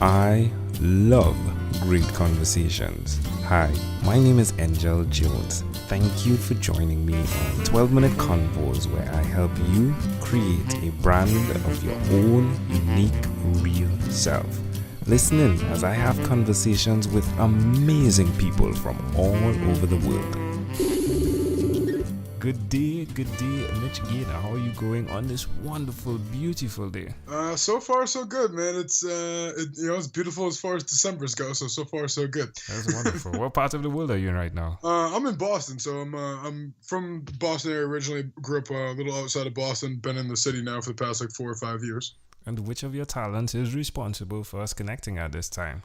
I love great conversations. Hi, my name is Angel Jones. Thank you for joining me on 12-minute convos where I help you create a brand of your own unique, real self. Listen in as I have conversations with amazing people from all over the world. Good day, Mitch Gaynor. How are you going on this wonderful, beautiful day? So far so good, man. It's beautiful as far as December's go. So far so good. That's wonderful. What part of the world are you in right now? I'm in Boston, so I'm from the Boston area originally. Grew up a little outside of Boston. Been in the city now for the past 4 or 5 years. And which of your talents is responsible for us connecting at this time?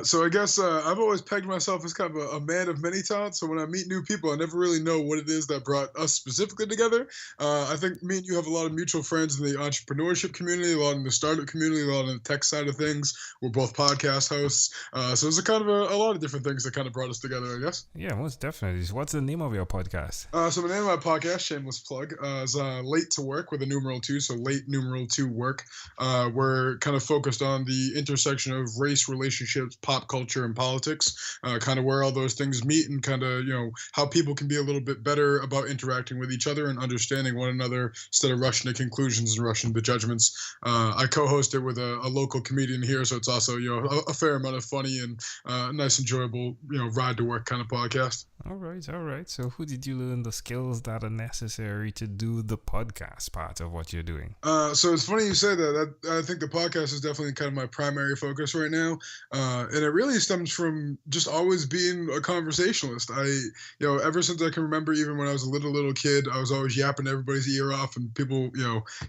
So I guess I've always pegged myself as kind of a man of many talents. So when I meet new people, I never really know what it is that brought us specifically together. I think me and you have a lot of mutual friends in the entrepreneurship community, a lot in the startup community, a lot in the tech side of things. We're both podcast hosts. So there's a lot of different things that kind of brought us together, I guess. Yeah, most definitely. What's the name of your podcast? So the name of my podcast, shameless plug, is Late to Work with a numeral 2. So late numeral 2 work. We're kind of focused on the intersection of race, relationships, pop culture, and politics, kind of where all those things meet and kind of, how people can be a little bit better about interacting with each other and understanding one another instead of rushing to conclusions and rushing to judgments. I co-host it with a local comedian here, so it's also, a fair amount of funny and nice, enjoyable, ride to work kind of podcast. All right. So who did you learn the skills that are necessary to do the podcast part of what you're doing? So it's funny you say that. I think the podcast is definitely kind of my primary focus right now. And it really stems from just always being a conversationalist. Ever since I can remember, even when I was a little kid, I was always yapping everybody's ear off, and people,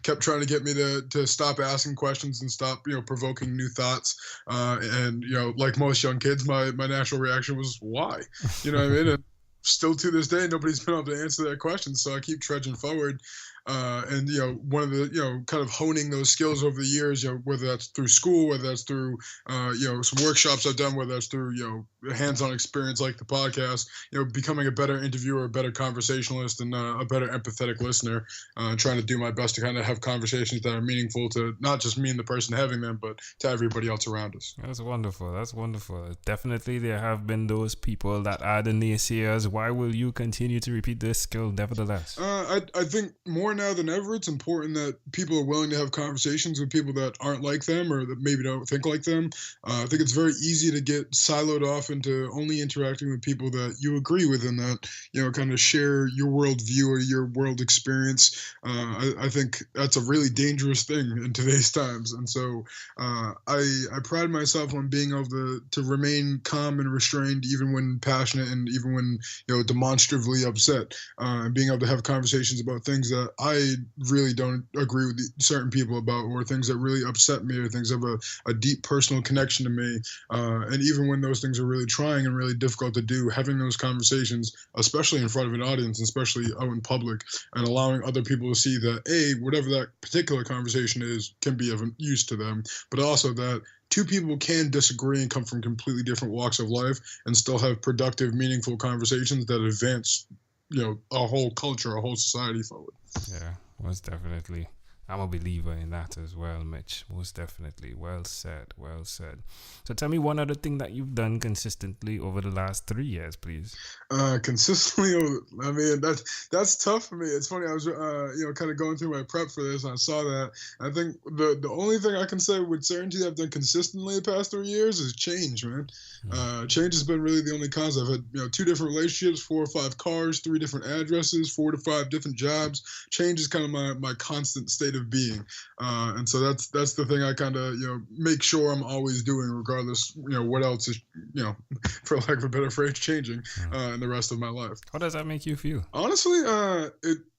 kept trying to get me to stop asking questions and stop, provoking new thoughts. And like most young kids, my natural reaction was, why? You know what I mean? And still to this day, nobody's been able to answer that question. So I keep trudging forward. And one of the kind of honing those skills over the years, whether that's through school, whether that's through some workshops I've done, whether that's through hands-on experience like the podcast, becoming a better interviewer, a better conversationalist, and a better empathetic listener, trying to do my best to kind of have conversations that are meaningful to not just me and the person having them, but to everybody else around us. That's wonderful. Definitely there have been those people that are the naysayers. Why will you continue to repeat this skill nevertheless? I think more now than ever, it's important that people are willing to have conversations with people that aren't like them or that maybe don't think like them. I think it's very easy to get siloed off into only interacting with people that you agree with and that, kind of share your worldview or your world experience. I think that's a really dangerous thing in today's times. And so I pride myself on being able to remain calm and restrained even when passionate and even when, demonstratively upset, and being able to have conversations about things that I really don't agree with certain people about, or things that really upset me, or things that have a deep personal connection to me. And even when those things are really trying and really difficult to do, having those conversations, especially in front of an audience, especially out in public, and allowing other people to see that, whatever that particular conversation is can be of use to them, but also that two people can disagree and come from completely different walks of life and still have productive, meaningful conversations that advance a whole culture, a whole society forward. Yeah, most definitely. I'm a believer in that as well, Mitch. Most definitely. Well said. So tell me one other thing that you've done consistently over the last 3 years, please. Consistently, I mean, that's tough for me. It's funny, I was, kind of going through my prep for this, and I saw that. I think the only thing I can say with certainty I've done consistently the past 3 years is change, man. Change has been really the only cause. I've had, 2 different relationships, 4 or 5 cars, 3 different addresses, 4 to 5 different jobs. Change is kind of my constant state of being, and so that's the thing I kind of make sure I'm always doing, regardless what else is for lack of a better phrase changing in the rest of my life. How does that make you feel? Honestly,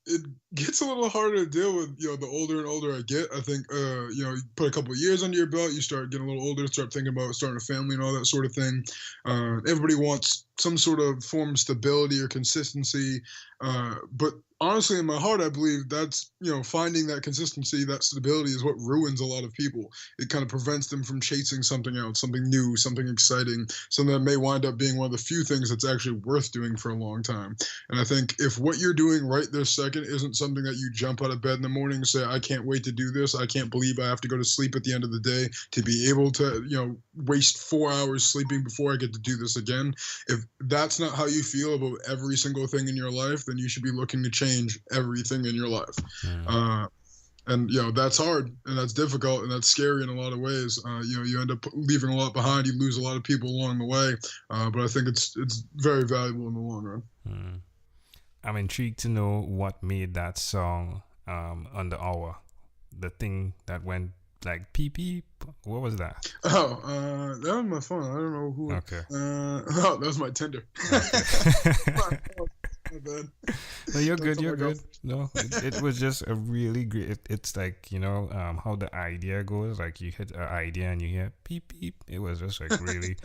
it gets a little harder to deal with the older and older I get. I think you put a couple of years under your belt, you start getting a little older, start thinking about starting a family and all that sort of thing. Everybody wants some sort of form of stability or consistency, but honestly, in my heart, I believe that's, finding that consistency, that stability is what ruins a lot of people. It kind of prevents them from chasing something else, something new, something exciting, something that may wind up being one of the few things that's actually worth doing for a long time. And I think if what you're doing right this second second isn't something that you jump out of bed in the morning and say, I can't wait to do this. I can't believe I have to go to sleep at the end of the day to be able to, waste 4 hours sleeping before I get to do this again. If that's not how you feel about every single thing in your life, then you should be looking to change everything in your life. And that's hard and that's difficult and that's scary in a lot of ways. You end up leaving a lot behind. You lose a lot of people along the way, but I think it's very valuable in the long run. I'm intrigued to know what made that song Under Hour, the thing that went like peep peep. What was that? Oh, that was my phone. I don't know who. Okay. That was my Tinder. Okay. My bad. No, you're good. You're good. No, it was just a really great. It's like how the idea goes. Like you hit an idea and you hear peep peep. It was just like really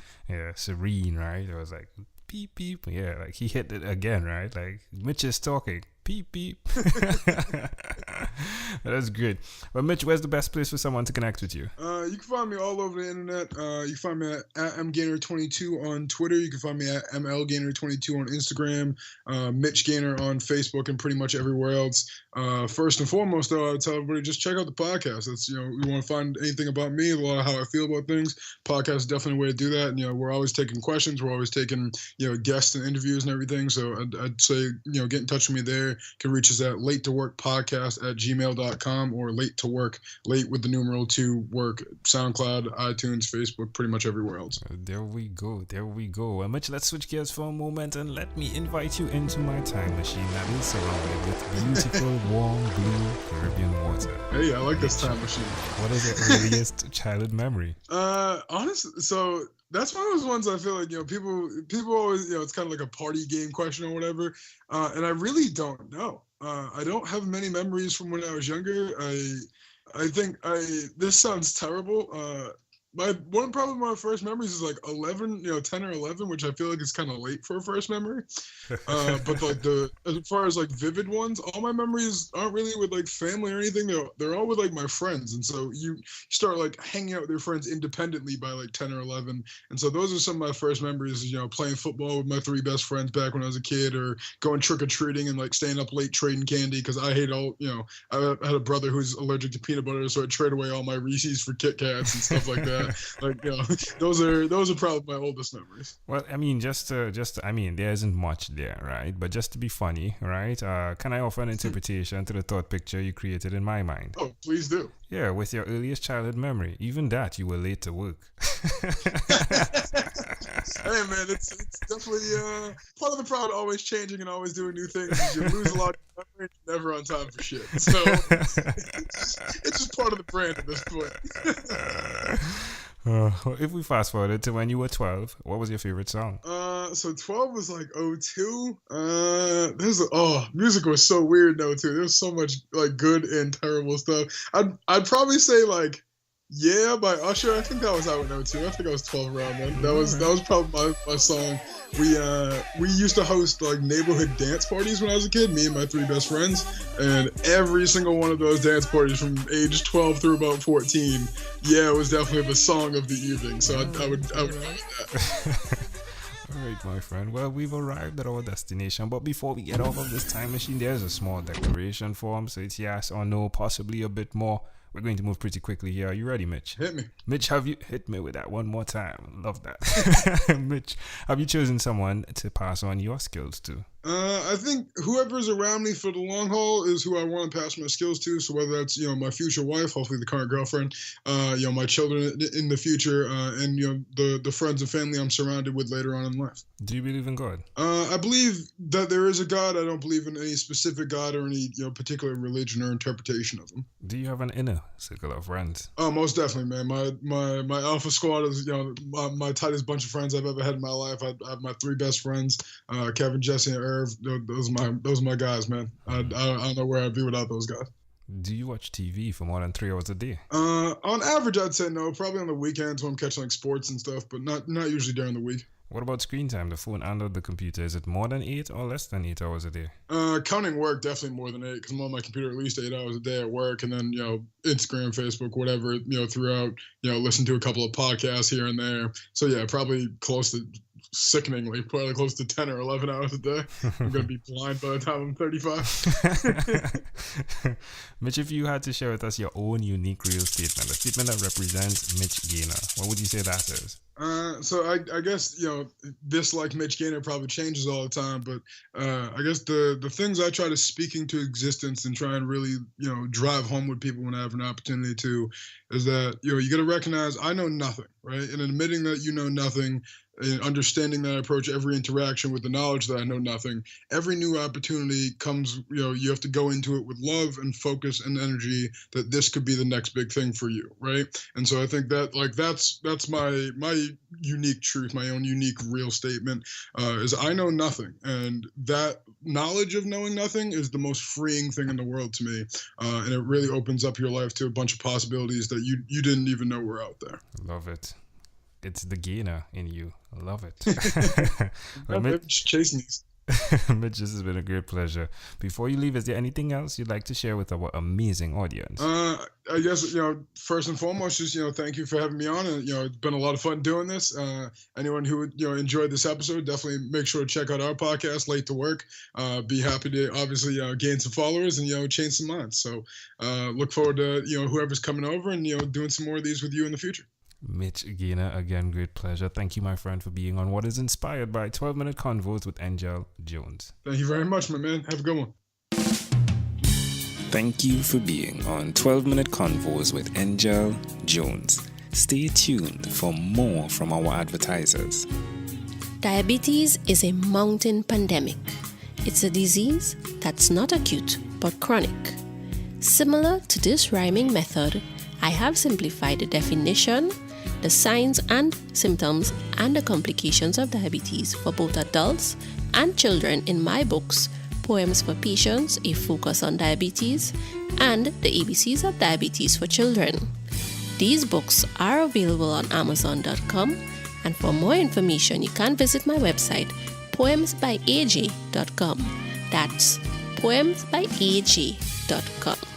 serene, right? It was like peep peep. Yeah, like he hit it again, right? Like Mitch is talking. Peep beep. That's good. Well, Mitch, where's the best place for someone to connect with you? You can find me all over the internet. You can find me at mgaynor22 on Twitter. You can find me at mlgaynor22 on Instagram. Mitch Gaynor on Facebook and pretty much everywhere else. First and foremost, though, I would tell everybody just check out the podcast. That's you want to find anything about me, a lot of how I feel about things. Podcast is definitely a way to do that. And we're always taking questions. We're always taking guests and interviews and everything. So I'd say get in touch with me there. You can reach us at latetoworkpodcast@gmail.com or late with the numeral 2 work, SoundCloud, iTunes, Facebook, pretty much everywhere else. There we go. Well, Mitch, let's switch gears for a moment and let me invite you into my time machine that is surrounded with beautiful, warm, blue Caribbean water. Hey, I like this time machine. What is your earliest childhood memory? Honestly, so that's one of those ones I feel like people always it's kind of like a party game question or whatever, and I really don't know. I don't have many memories from when I was younger. I think this sounds terrible. Probably my first memories is like 11, 10 or 11, which I feel like is kind of late for a first memory. But like as far as like vivid ones, all my memories aren't really with like family or anything. They're all with like my friends. And so you start like hanging out with your friends independently by like 10 or 11. And so those are some of my first memories, playing football with my 3 best friends back when I was a kid, or going trick-or-treating and like staying up late trading candy because I hate I had a brother who's allergic to peanut butter, so I trade away all my Reese's for Kit Kats and stuff like that. Like those are probably my oldest memories. Well, I mean, just there isn't much there, right? But just to be funny, right? Can I offer an interpretation to the thought picture you created in my mind? Oh, please do. Yeah, with your earliest childhood memory, even that you were late to work. Hey man, it's definitely part of the problem. Always changing and always doing new things. You lose a lot of memory, you're never on time for shit. So it's just part of the brand at this point. If we fast forward to when you were 12, what was your favorite song? So 12 was like 02. Music was so weird in 02. There's so much like good and terrible stuff. I'd probably say like Yeah by Usher. I think that was out in 02. I think I was 12 around then. That was probably my song. We used to host like neighborhood dance parties when I was a kid, me and my 3 best friends, and every single one of those dance parties from age 12 through about 14, it was definitely the song of the evening. So I would that. All right, my friend. Well, we've arrived at our destination, but before we get off of this time machine, there's a small declaration form. So it's yes or no, possibly a bit more. We're going to move pretty quickly here. Are you ready, Mitch? Hit me. Mitch, have you hit me with that one more time? Love that. Mitch, have you chosen someone to pass on your skills to? I think whoever's around me for the long haul is who I want to pass my skills to. So whether that's, my future wife, hopefully the current girlfriend, my children in the future, and, the friends and family I'm surrounded with later on in life. Do you believe in God? I believe that there is a God. I don't believe in any specific God or any, particular religion or interpretation of them. Do you have an inner circle of friends? Oh, most definitely, man. My alpha squad is, my tightest bunch of friends I've ever had in my life. I have my 3 best friends, Kevin, Jesse, and Irv. Those are my guys, man. I don't know where I'd be without those guys. Do you watch TV for more than 3 hours a day? On average, I'd say no. Probably on the weekends when I'm catching like sports and stuff, but not usually during the week. What about screen time, the phone and the computer? Is it more than 8 or less than 8 hours a day? Counting work, definitely more than 8, because I'm on my computer at least 8 hours a day at work, and then, Instagram, Facebook, whatever, throughout, listen to a couple of podcasts here and there. So yeah, probably close to sickeningly, probably close to 10 or 11 hours a day. I'm going to be blind by the time I'm 35. Mitch, if you had to share with us your own unique real statement, a statement that represents Mitch Gaynor, what would you say that is? So I guess, this, like Mitch Gaynor, probably changes all the time, but I guess the things I try to speak into existence and try and really, drive home with people when I have an opportunity to is that, you got to recognize I know nothing, right? And admitting that you know nothing, and understanding that I approach every interaction with the knowledge that I know nothing, every new opportunity comes, you have to go into it with love and focus and energy that this could be the next big thing for you, right? And so I think that, like, that's my unique truth, my own unique real statement, is I know nothing. And that knowledge of knowing nothing is the most freeing thing in the world to me. And it really opens up your life to a bunch of possibilities that you didn't even know were out there. Love it. It's the Gaynor in you. I love it. Well, Mitch, chasing these. Mitch, this has been a great pleasure. Before you leave, is there anything else you'd like to share with our amazing audience? I guess, first and foremost, just, thank you for having me on. And, it's been a lot of fun doing this. Anyone who, enjoyed this episode, definitely make sure to check out our podcast, Late to Work. Be happy to obviously, gain some followers and, change some minds. So look forward to, whoever's coming over and, doing some more of these with you in the future. Mitch Gaynor, again, great pleasure. Thank you, my friend, for being on what is inspired by 12-Minute Convos with Angel Jones. Thank you very much, my man. Have a good one. Thank you for being on 12-Minute Convos with Angel Jones. Stay tuned for more from our advertisers. Diabetes is a mountain pandemic. It's a disease that's not acute but chronic. Similar to this rhyming method, I have simplified the definition, the signs and symptoms, and the complications of diabetes for both adults and children in my books, Poems for Patients, A Focus on Diabetes, and The ABCs of Diabetes for Children. These books are available on Amazon.com, and for more information, you can visit my website, poemsbyaj.com. That's poemsbyaj.com.